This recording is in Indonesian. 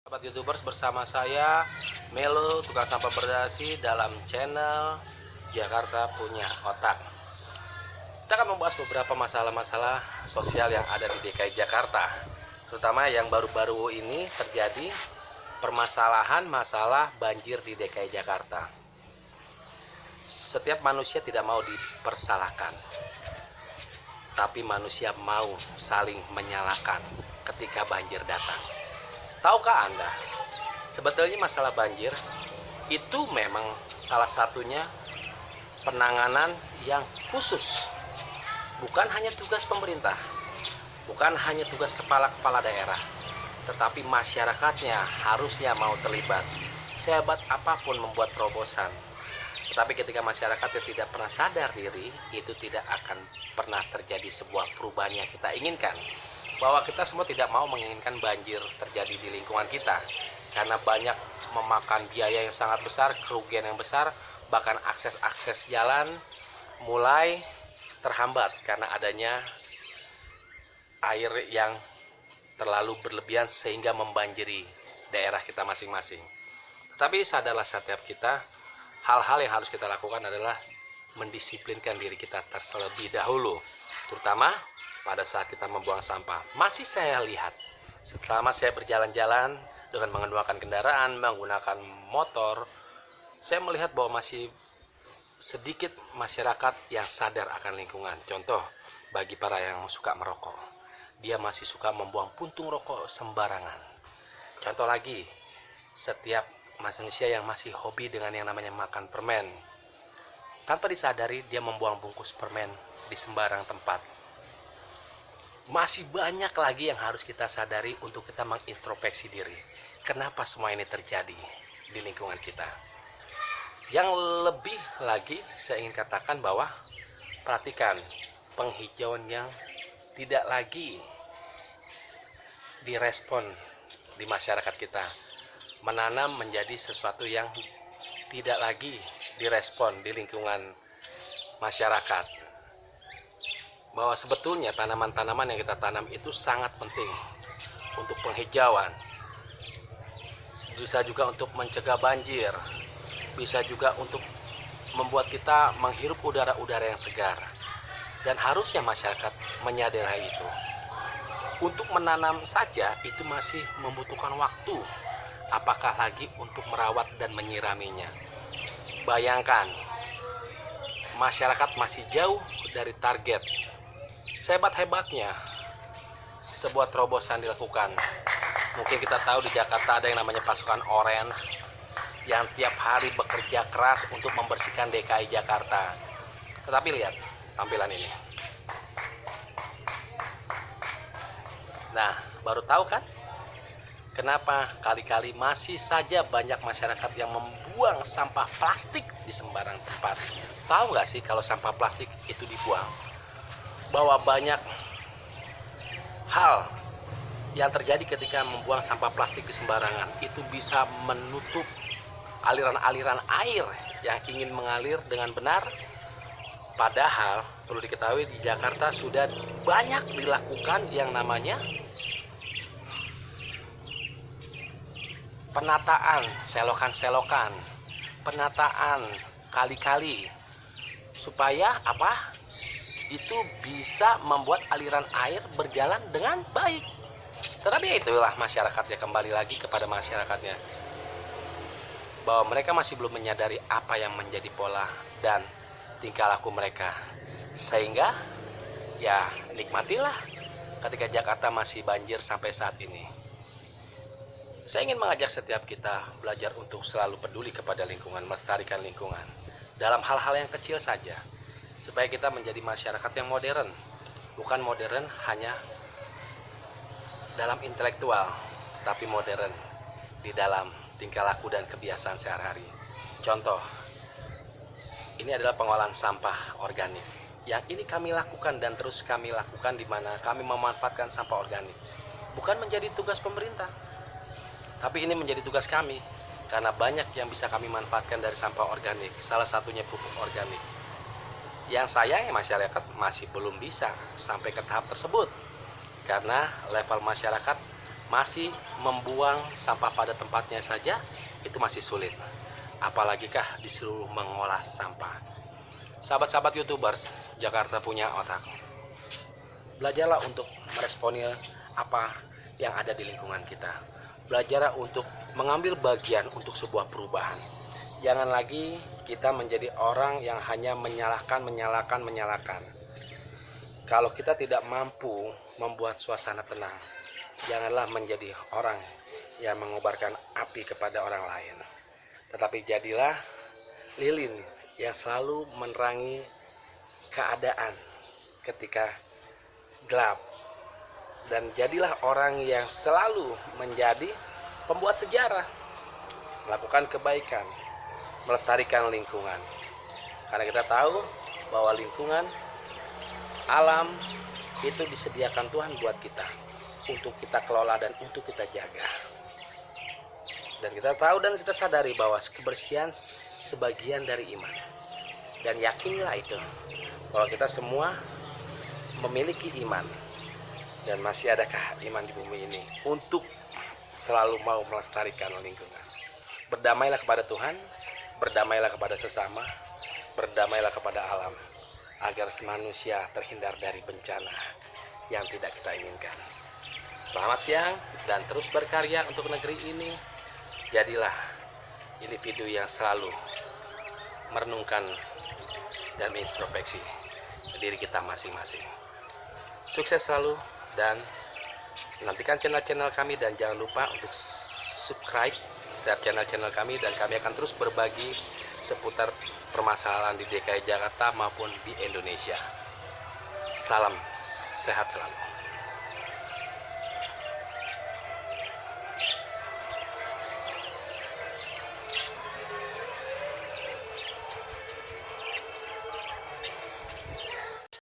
Sahabat YouTubers, bersama saya Melo, tukang sampah berdasi dalam channel Jakarta Punya Otak. Kita akan membahas beberapa masalah-masalah sosial yang ada di DKI Jakarta, terutama yang baru-baru ini terjadi, permasalahan masalah banjir di DKI Jakarta. Setiap manusia tidak mau dipersalahkan, tapi manusia mau saling menyalahkan ketika banjir datang. Tahukah Anda, sebetulnya masalah banjir itu memang salah satunya penanganan yang khusus. Bukan hanya tugas pemerintah, bukan hanya tugas kepala-kepala daerah, tetapi masyarakatnya harusnya mau terlibat. Sehebat apapun membuat terobosan, tetapi ketika masyarakat tidak pernah sadar diri, itu tidak akan pernah terjadi sebuah perubahan yang kita inginkan. Bahwa kita semua tidak mau menginginkan banjir terjadi di lingkungan kita, karena banyak memakan biaya yang sangat besar, kerugian yang besar, bahkan akses jalan mulai terhambat karena adanya air yang terlalu berlebihan sehingga membanjiri daerah kita masing-masing. Tetapi sadarlah setiap kita, hal-hal yang harus kita lakukan adalah mendisiplinkan diri kita terlebih dahulu, terutama pada saat kita membuang sampah. Masih saya lihat, selama saya berjalan-jalan dengan menggunakan kendaraan, menggunakan motor, saya melihat bahwa masih sedikit masyarakat yang sadar akan lingkungan. Contoh, bagi para yang suka merokok, dia masih suka membuang puntung rokok sembarangan. Contoh lagi, setiap manusia yang masih hobi dengan yang namanya makan permen, tanpa disadari dia membuang bungkus permen di sembarang tempat. Masih banyak lagi yang harus kita sadari untuk kita mengintrospeksi diri. Kenapa semua ini terjadi di lingkungan kita? Yang lebih lagi saya ingin katakan bahwa perhatikan penghijauan yang tidak lagi direspon di masyarakat kita. Menanam menjadi sesuatu yang tidak lagi direspon di lingkungan masyarakat. Bahwa sebetulnya tanaman-tanaman yang kita tanam itu sangat penting untuk penghijauan, bisa juga untuk mencegah banjir, bisa juga untuk membuat kita menghirup udara-udara yang segar. Dan harusnya masyarakat menyadari itu. Untuk menanam saja itu masih membutuhkan waktu, apakah lagi untuk merawat dan menyiraminya. Bayangkan, masyarakat masih jauh dari target. Sehebat-hebatnya sebuah terobosan dilakukan. Mungkin kita tahu di Jakarta ada yang namanya pasukan Orange yang tiap hari bekerja keras untuk membersihkan DKI Jakarta. Tetapi lihat tampilan ini. Nah, baru tahu kan kenapa kali-kali masih saja banyak masyarakat yang membuang sampah plastik di sembarang tempat. Tahu nggak sih kalau sampah plastik itu dibuang, bahwa banyak hal yang terjadi ketika membuang sampah plastik di sembarangan itu bisa menutup aliran-aliran air yang ingin mengalir dengan benar. Padahal perlu diketahui di Jakarta sudah banyak dilakukan yang namanya penataan selokan-selokan, penataan kali-kali, supaya apa? Itu bisa membuat aliran air berjalan dengan baik. Tetapi itulah masyarakatnya, kembali lagi kepada masyarakatnya, bahwa mereka masih belum menyadari apa yang menjadi pola dan tingkah laku mereka. Sehingga ya nikmatilah ketika Jakarta masih banjir sampai saat ini. Saya ingin mengajak setiap kita belajar untuk selalu peduli kepada lingkungan, melestarikan lingkungan dalam hal-hal yang kecil saja, supaya kita menjadi masyarakat yang modern. Bukan modern hanya dalam intelektual, tapi modern di dalam tingkah laku dan kebiasaan sehari-hari. Contoh, ini adalah pengolahan sampah organik. Yang ini kami lakukan dan terus kami lakukan, di mana kami memanfaatkan sampah organik. Bukan menjadi tugas pemerintah, tapi ini menjadi tugas kami, karena banyak yang bisa kami manfaatkan dari sampah organik. Salah satunya pupuk organik. Yang sayangnya masyarakat masih belum bisa sampai ke tahap tersebut, karena level masyarakat masih membuang sampah pada tempatnya saja itu masih sulit, apalagikah disuruh mengolah sampah. Sahabat-sahabat YouTubers, Jakarta punya otak. Belajarlah untuk meresponil apa yang ada di lingkungan kita. Belajarlah untuk mengambil bagian untuk sebuah perubahan. Jangan lagi kita menjadi orang yang hanya menyalahkan. Kalau kita tidak mampu membuat suasana tenang, janganlah menjadi orang yang mengobarkan api kepada orang lain. Tetapi jadilah lilin yang selalu menerangi keadaan ketika gelap. Dan jadilah orang yang selalu menjadi pembuat sejarah, melakukan kebaikan, melestarikan lingkungan. Karena kita tahu bahwa lingkungan alam itu disediakan Tuhan buat kita, untuk kita kelola dan untuk kita jaga. Dan kita tahu dan kita sadari bahwa kebersihan sebagian dari iman. Dan yakinilah itu, bahwa kita semua memiliki iman. Dan masih adakah iman di bumi ini untuk selalu mau melestarikan lingkungan. Berdamailah kepada Tuhan, berdamailah kepada sesama, berdamailah kepada alam, agar manusia terhindar dari bencana yang tidak kita inginkan. Selamat siang dan terus berkarya untuk negeri ini. Jadilah individu yang selalu merenungkan dan introspeksi diri kita masing-masing. Sukses selalu dan nantikan channel-channel kami, dan jangan lupa untuk subscribe setiap channel-channel kami, dan kami akan terus berbagi seputar permasalahan di DKI Jakarta maupun di Indonesia. Salam sehat selalu.